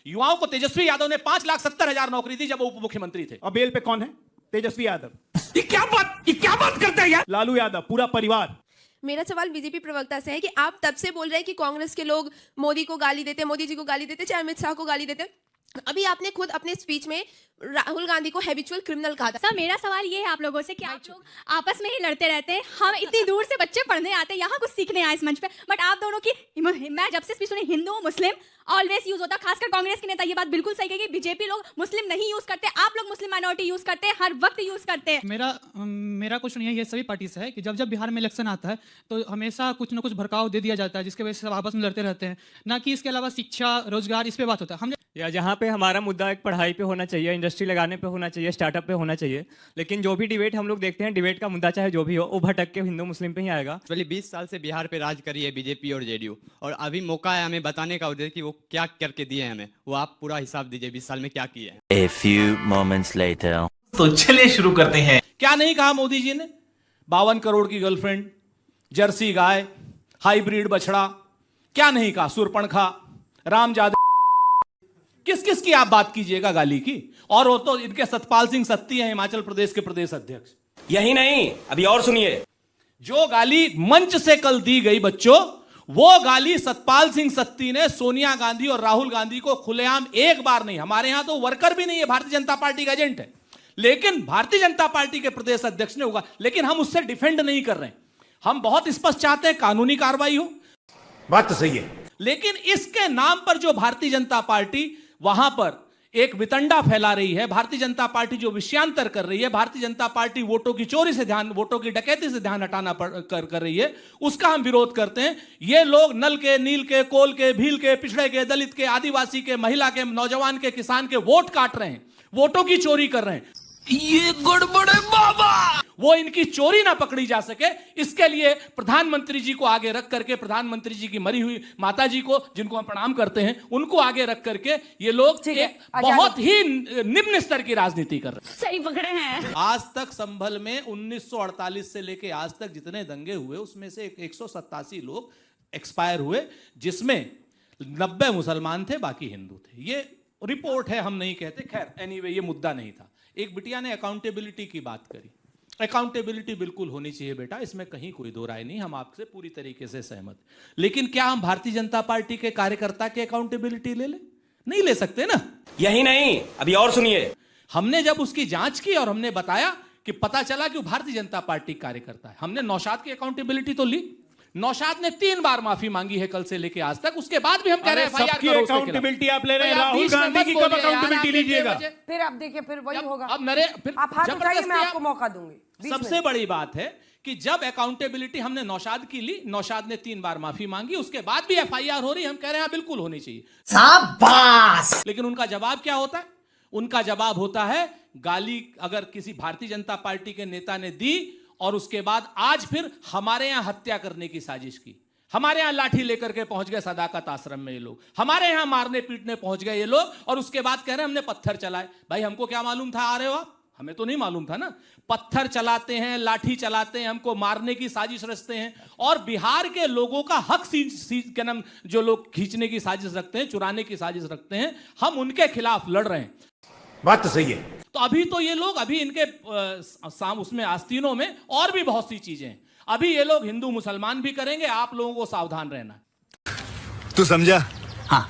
युवाओं को तेजस्वी यादव ने 5,70,000 नौकरी दी जब वो उप मुख्यमंत्री थे। और बेल पे कौन है? तेजस्वी यादव। ये क्या बात करता है यार? लालू यादव, पूरा परिवार। मेरा सवाल बीजेपी प्रवक्ता से है कि आप तब से बोल रहे हैं कि कांग्रेस के लोग मोदी को गाली देते, मोदी जी को गाली देते, चाहे अमित शाह को गाली देते। अभी आपने खुद अपने स्पीच में राहुल गांधी को हैबिचुअल क्रिमिनल कहा था। सर मेरा सवाल ये है आप लोगों से कि आप लोग आपस में ही लड़ते रहते हैं, हम इतनी दूर से बच्चे पढ़ने आते हैं, यहाँ कुछ सीखने आए इस मंच पे, बट आप दोनों की, मैं जब से स्पीच सुनी हिंदू मुस्लिम ऑलवेज यूज होता, खासकर कांग्रेस के नेता ये बात बिल्कुल सही कही, बीजेपी लोग मुस्लिम नहीं यूज करते, आप लोग मुस्लिम माइनॉरिटी यूज करते हैं, हर वक्त यूज करते हैं। मेरा क्वेश्चन ये सभी पार्टी से है कि जब जब बिहार में इलेक्शन आता है तो हमेशा कुछ ना कुछ भड़काव दे दिया जाता है जिसकी वजह से सब आपस में लड़ते रहते हैं, ना कि इसके अलावा शिक्षा रोजगार इस पे बात होता है। हम या जहाँ पे हमारा मुद्दा एक पढ़ाई पे होना चाहिए, इंडस्ट्री लगाने पे होना चाहिए, स्टार्टअप पे होना चाहिए, लेकिन जो भी डिबेट हम लोग देखते हैं, डिबेट का मुद्दा चाहे जो भी हो, वो भटक के हिंदू मुस्लिम पे ही आएगा। एक्चुअली 20 साल से बिहार पे राज करी है बीजेपी और जेडीयू, और अभी मौका है हमें बताने का उधर कि वो क्या करके दिए हैं हमें, वो आप पूरा हिसाब दीजिए 20 साल में क्या किए हैं। A few moments later. तो चलिए शुरू करते हैं। क्या नहीं कहा मोदी जी ने? 52 करोड़ की गर्लफ्रेंड, जर्सी गाय, हाइब्रिड बछड़ा, क्या नहीं कहा? सुरपणखा, रामजादे, किस किस की आप बात कीजिएगा गाली की? और वो तो इनके सतपाल सिंह सत्ती हैं, हिमाचल प्रदेश के प्रदेश अध्यक्ष। यही नहीं, अभी और सुनिए। जो गाली मंच से कल दी गई बच्चों, वो गाली सतपाल सिंह सत्ती ने सोनिया गांधी और राहुल गांधी को खुलेआम एक बार नहीं, हमारे यहां तो वर्कर भी नहीं है, भारतीय जनता पार्टी का एजेंट है, लेकिन भारतीय जनता पार्टी के प्रदेश अध्यक्ष ने होगा, लेकिन हम उससे डिफेंड नहीं कर रहे हैं। हम बहुत स्पष्ट चाहते हैं कानूनी कार्रवाई हो, बात तो सही है, लेकिन इसके नाम पर जो भारतीय जनता पार्टी वहां पर एक वितंडा फैला रही है, भारतीय जनता पार्टी जो विषयांतर कर रही है, भारतीय जनता पार्टी वोटों की चोरी से ध्यान, वोटों की डकैती से ध्यान हटाना कर रही है, उसका हम विरोध करते हैं। ये लोग नल के, नील के, कोल के, भील के, पिछड़े के, दलित के, आदिवासी के, महिला के, नौजवान के, किसान के वोट काट रहे हैं, वोटों की चोरी कर रहे हैं। ये गड़बड़ है बाबा। वो इनकी चोरी ना पकड़ी जा सके, इसके लिए प्रधानमंत्री जी को आगे रख करके, प्रधानमंत्री जी की मरी हुई माता जी को, जिनको हम प्रणाम करते हैं, उनको आगे रख करके ये लोग एक बहुत ही निम्न स्तर की राजनीति कर रहे हैं। सही पकड़े हैं। आज तक संभल में 1948 से लेके आज तक जितने दंगे हुए, उसमें से 187 लोग एक्सपायर हुए, जिसमें 90 मुसलमान थे, बाकी हिंदू थे। ये रिपोर्ट है, हम नहीं कहते। खैर एनीवे, ये मुद्दा नहीं था। एक बिटिया ने अकाउंटेबिलिटी की बात करी। अकाउंटेबिलिटी बिल्कुल होनी चाहिए बेटा, इसमें कहीं कोई दो राय नहीं, हम आपसे पूरी तरीके से सहमत। लेकिन क्या हम भारतीय जनता पार्टी के कार्यकर्ता की अकाउंटेबिलिटी ले नहीं ले सकते ना। यही नहीं, अभी और सुनिए। हमने जब उसकी जांच की और हमने बताया कि पता चला कि वो भारतीय जनता पार्टी कार्यकर्ता है, हमने नौशाद की अकाउंटेबिलिटी तो ली। नौशाद ने 3 बार माफी मांगी है कल से लेके आज तक, उसके बाद भी हम कह रहे हैं सबकी अकाउंटेबिलिटी आप ले रहे हैं, राहुल गांधी की कब अकाउंटेबिलिटी लीजिएगा? फिर आप देखिए, फिर वही होगा। अब आप हाथ उठाइए, मैं आपको मौका दूंगी। सबसे बड़ी बात है कि जब अकाउंटेबिलिटी हमने नौशाद की ली, नौशाद ने 3 बार माफी मांगी, उसके बाद भी FIR हो रही, हम कह रहे हैं बिल्कुल होनी चाहिए। शाबाश। लेकिन उनका जवाब क्या होता है? उनका जवाब होता है गाली अगर किसी भारतीय जनता पार्टी के नेता ने दी और उसके बाद आज फिर हमारे यहां हत्या करने की साजिश की, हमारे यहां लाठी लेकर के पहुंच गए सदाकत आश्रम में ये लोग, हमारे यहां मारने पीटने पहुंच गए ये लोग, और उसके बाद कह रहे हैं हमने पत्थर चलाए। भाई हमको क्या मालूम था आ रहे हो आप? हमें तो नहीं मालूम था ना। पत्थर चलाते हैं, लाठी चलाते हैं, हमको मारने की साजिश रचते हैं, और बिहार के लोगों का हक क्या नाम जो लोग खींचने की साजिश रखते हैं, चुराने की साजिश रखते हैं, हम उनके खिलाफ लड़ रहे हैं। बात तो सही है। तो अभी तो ये लोग, अभी इनके उसमें आस्तीनों में और भी बहुत सी चीजें हैं, अभी ये लोग हिंदू मुसलमान भी करेंगे, आप लोगों को सावधान रहना है। तू समझा? हाँ।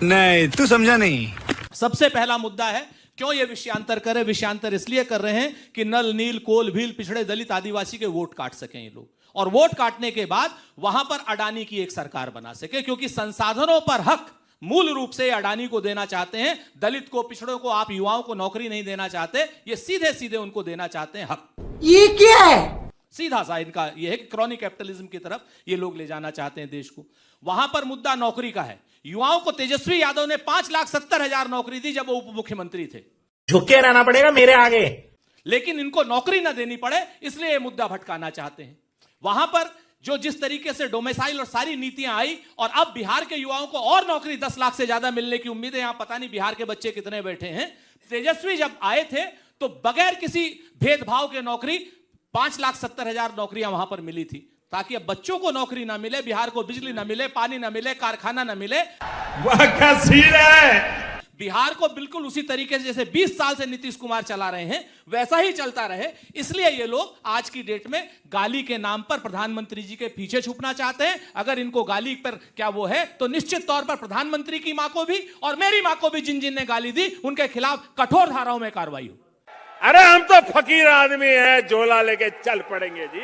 नहीं, तू समझा नहीं। सबसे पहला मुद्दा है क्यों ये विषयांतर करे? विषयांतर इसलिए कर रहे हैं कि नल, नील, कोल, भील, पिछड़े, दलित, आदिवासी के वोट काट सकें ये लोग, और वोट काटने के बाद वहां पर अडानी की एक सरकार बना सके, क्योंकि संसाधनों पर हक मूल रूप से अडानी को देना चाहते हैं। दलित को, पिछड़ों को, आप युवाओं को नौकरी नहीं देना चाहते, ये सीधे सीधे उनको देना चाहते हैं हक। ये क्या है? सीधा सा इनका ये है कि क्रॉनी कैपिटलिज्म की तरफ ये लोग ले जाना चाहते हैं देश को। वहां पर मुद्दा नौकरी का है। युवाओं को तेजस्वी यादव ने 5,70,000 नौकरी दी जब वो उप मुख्यमंत्री थे। झुके रहना पड़ेगा मेरे आगे, लेकिन इनको नौकरी ना देनी पड़े, इसलिए ये मुद्दा भटकाना चाहते हैं। वहां पर जो जिस तरीके से डोमिसाइल और सारी नीतियां आई, और अब बिहार के युवाओं को और नौकरी 10 लाख से ज्यादा मिलने की उम्मीद है। यहां पता नहीं बिहार के बच्चे कितने बैठे हैं। तेजस्वी जब आए थे तो बगैर किसी भेदभाव के नौकरी 5,70,000 नौकरियां वहां पर मिली थी। ताकि अब बच्चों को नौकरी ना मिले, बिहार को बिजली ना मिले, पानी ना मिले, कारखाना ना मिले। वाह क्या सीन है। बिहार को बिल्कुल उसी तरीके से जैसे 20 साल से नीतीश कुमार चला रहे हैं वैसा ही चलता रहे। इसलिए ये लोग आज की डेट में गाली के नाम पर प्रधानमंत्री जी के पीछे छुपना चाहते हैं। अगर इनको गाली पर क्या वो है तो निश्चित तौर पर प्रधानमंत्री की मां को भी और मेरी मां को भी जिन जिन ने गाली दी उनके खिलाफ कठोर धाराओं में कार्रवाई हो। अरे हम तो फकीर आदमी हैं, झोला लेके चल पड़ेंगे जी।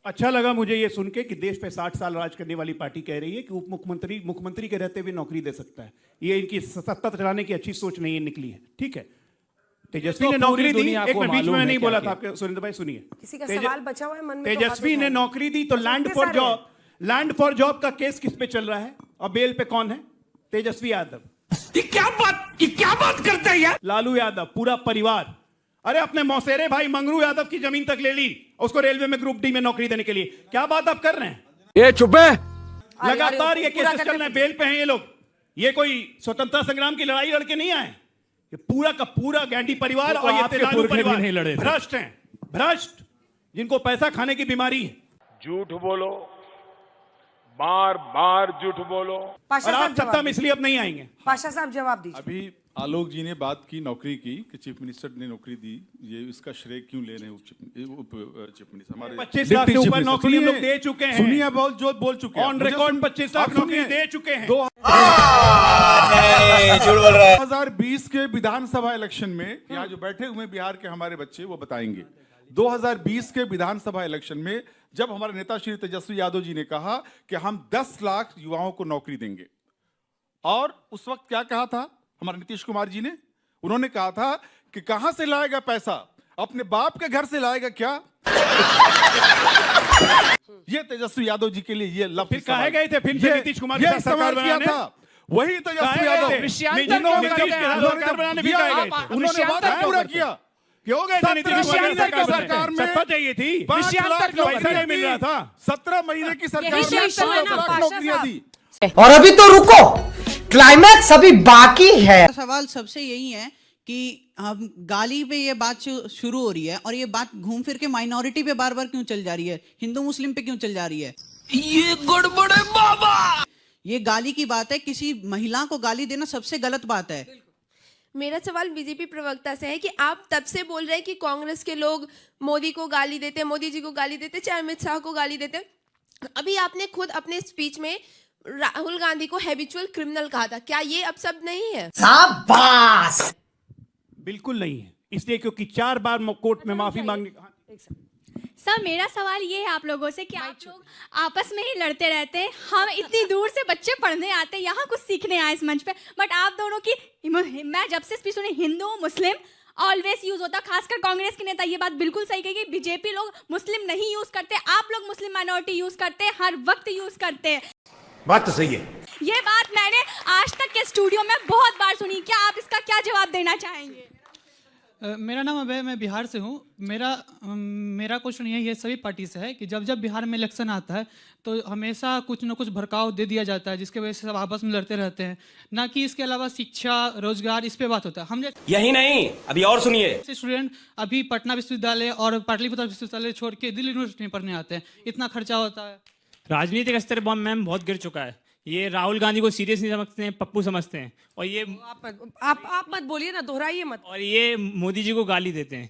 अच्छा लगा मुझे ये सुन के कि देश पे 60 साल राज करने वाली पार्टी कह रही है कि उप मुख्यमंत्री मुख्यमंत्री के रहते हुए नौकरी दे सकता है। ये इनकी सत्ता चलाने की अच्छी सोच नहीं निकली है। ठीक है, तेजस्वी ने नौकरी दी। एक मिनट, बीच में नहीं बोला था आपके सुरेंद्र भाई, सुनिए। किसी का सवाल बचा हुआ है मन में? तेजस्वी ने नौकरी दी तो लैंड फॉर जॉब का केस किस पे चल रहा है और बेल पे कौन है? तेजस्वी यादव। ये क्या बात करते हैं? लालू यादव, पूरा परिवार। अरे अपने मौसेरे भाई मंगरू यादव की जमीन तक ले ली उसको रेलवे में ग्रुप डी में नौकरी देने के लिए। क्या बात आप कर रहे हैं? ये चुप है। लगातार ये केसेस चल रहे हैं, बेल पे हैं ये लोग। ये कोई स्वतंत्रता संग्राम की लड़ाई लड़के नहीं आए। ये पूरा का पूरा गांधी परिवार और ये लालू परिवार भ्रष्ट हैं, भ्रष्ट, जिनको पैसा खाने की बीमारी है। झूठ बोलो, बार बार झूठ बोलो। और आप सत्ता में इसलिए अब नहीं आएंगे। पाशा साहब जवाब दीजिए। अभी आलोक जी ने बात की नौकरी की कि चीफ मिनिस्टर ने नौकरी दी, ये इसका श्रेय क्यों ले रहे हैं उप चीफ मिनिस्टर? हमारे 25 लाख से ऊपर नौकरी हम लोग दे चुके हैं। सुनिए, बहुत जो बोल चुके हैं ऑन रिकॉर्ड 25 लाख नौकरी दे चुके हैं। 2020 के विधानसभा इलेक्शन में यहाँ जो बैठे हुए बिहार के हमारे बच्चे वो बताएंगे। 2020 के विधानसभा इलेक्शन में जब हमारे नेता श्री तेजस्वी यादव जी ने कहा कि हम 10 लाख युवाओं को नौकरी देंगे, और उस वक्त क्या कहा था हमारे नीतीश कुमार जी ने? उन्होंने कहा था कि कहां से लाएगा पैसा, अपने बाप के घर से लाएगा क्या? ये तेजस्वी यादव जी के लिए ये लफ्ज फिर कहे गए थे फिर से नीतीश कुमार की सरकार बनाने था। वही तेजस्वी यादव उन्होंने वादा पूरा किया कि हो गए नीतीश कुमार सरकार में सत्ता चाहिए थी, 5 लाख पैसा नहीं मिल रहा था। 17 महीने की सरकार में 5 लाख नौकरियां दी। और अभी तो रुको, क्लाइमैक्स अभी बाकी है। सवाल सबसे यही है कि हम गाली पे ये बात शुरू हो रही है और ये बात घूम फिर के माइनॉरिटी पे बार बार क्यों चल जा रही है, हिंदू मुस्लिम पे क्यों चल जा रही है? ये गड़बड़ है बाबा। ये गाली की बात है, किसी महिला को गाली देना सबसे गलत बात है। मेरा सवाल बीजेपी प्रवक्ता से है कि आप तब से बोल रहे हैं कि कांग्रेस के लोग मोदी को गाली देते, मोदी जी को गाली देते, चाहे अमित शाह को गाली देते। अभी आपने खुद अपने स्पीच में राहुल गांधी को हैबिचुअल क्रिमिनल कहा था, क्या ये अब सब नहीं है? शाबाश। बिल्कुल नहीं है, इसलिए क्योंकि 4 बार कोर्ट में माफी मांगने। सर मेरा सवाल ये है आप लोगों से कि आप लोग आपस में ही लड़ते रहते हैं, हम इतनी दूर से बच्चे पढ़ने आते हैं, यहाँ कुछ सीखने आए इस मंच पे, बट आप दोनों की, मैं जब से स्पीच सुनी हिंदू मुस्लिम ऑलवेज यूज होता, खासकर कांग्रेस के नेता ये बात बिल्कुल सही कही कि बीजेपी लोग मुस्लिम नहीं यूज करते, आप लोग मुस्लिम माइनॉरिटी यूज करते हैं, हर वक्त यूज करते हैं। बात तो सही है। ये बात मैंने आज तक के स्टूडियो में बहुत बार सुनी, क्या आप इसका क्या जवाब देना चाहेंगे? मेरा नाम अभय, मैं बिहार से हूँ। मेरा क्वेश्चन ये सभी पार्टी से है कि जब जब बिहार में इलेक्शन आता है तो हमेशा कुछ न कुछ भड़काव दे दिया जाता है जिसके वजह से सब आपस में लड़ते रहते हैं, ना कि इसके अलावा शिक्षा रोजगार इस पे बात होता है। हम यही नहीं, अभी और सुनिए। स्टूडेंट अभी पटना विश्वविद्यालय और पाटलिपुत्र विश्वविद्यालय छोड़ के दिल्ली यूनिवर्सिटी में पढ़ने आते हैं, इतना खर्चा होता है। राजनीतिक स्तर पर मैम बहुत गिर चुका है। ये राहुल गांधी को सीरियस नहीं समझते हैं, पप्पू समझते हैं, और ये आप मत बोलिए ना, दोहराइए मत। और ये मोदी जी को गाली देते हैं।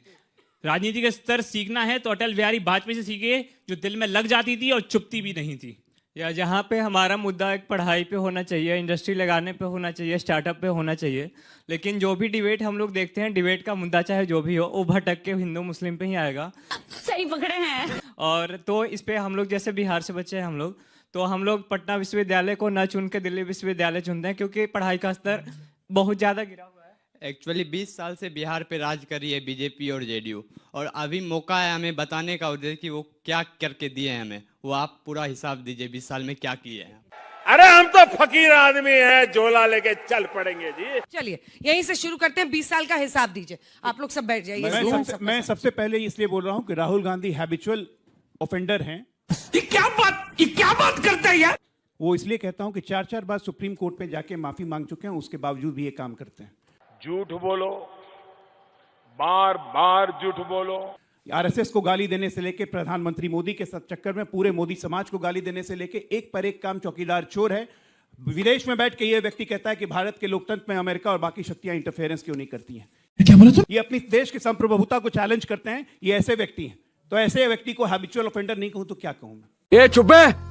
राजनीतिक स्तर सीखना है तो अटल बिहारी वाजपेयी से सीखे, जो दिल में लग जाती थी और चुपती भी नहीं थी। या जहाँ पे हमारा मुद्दा एक पढ़ाई पे होना चाहिए, इंडस्ट्री लगाने पे होना चाहिए, स्टार्टअप पे होना चाहिए, लेकिन जो भी डिबेट हम लोग देखते हैं, डिबेट का मुद्दा चाहे जो भी हो, वो भटक के हिंदू मुस्लिम पे ही आएगा। सही पकड़े हैं। और तो इस पे हम लोग, जैसे बिहार से बच्चे हैं हम लोग पटना विश्वविद्यालय को न चुन के दिल्ली विश्वविद्यालय चुनते हैं, क्योंकि पढ़ाई का स्तर बहुत ज़्यादा गिरा हुआ है। एक्चुअली 20 साल से बिहार पे राज कर रही है बीजेपी और जेडीयू, और अभी मौका है हमें बताने का उधर कि वो क्या करके दिए हैं हमें, वो आप पूरा हिसाब दीजिए 20 साल में क्या किए हैं। अरे हम तो फकीर आदमी हैं, झोला लेके चल पड़ेंगे जी। चलिए यहीं से शुरू करते हैं, 20 साल का हिसाब दीजिए। आप लोग सब बैठ जाइए। मैं सबसे पहले इसलिए बोल रहा हूँ कि राहुल गांधी हैबिचुअल ऑफेंडर हैं। ये क्या बात करते हैं यार? वो इसलिए कहता हूं कि 4 बार सुप्रीम कोर्ट में जाके माफी मांग चुके हैं, उसके बावजूद भी ये काम करते हैं। झूठ बोलो, बार बार झूठ बोलो। आरएसएस को गाली देने से लेके प्रधानमंत्री मोदी के साथ चक्कर में पूरे मोदी समाज को गाली देने से लेके एक पर एक काम चौकीदार चोर है। विदेश में बैठ के ये व्यक्ति कहता है कि भारत के लोकतंत्र में अमेरिका और बाकी शक्तियां इंटरफेरेंस क्यों नहीं करती हैं। क्या बोला तुम? ये अपनी देश की संप्रभुता को चैलेंज करते हैं। ये ऐसे व्यक्ति हैं, तो ऐसे व्यक्ति को हैबिचुअल ऑफेंडर नहीं कहूं तो क्या कहूं मैं। ये चुप है।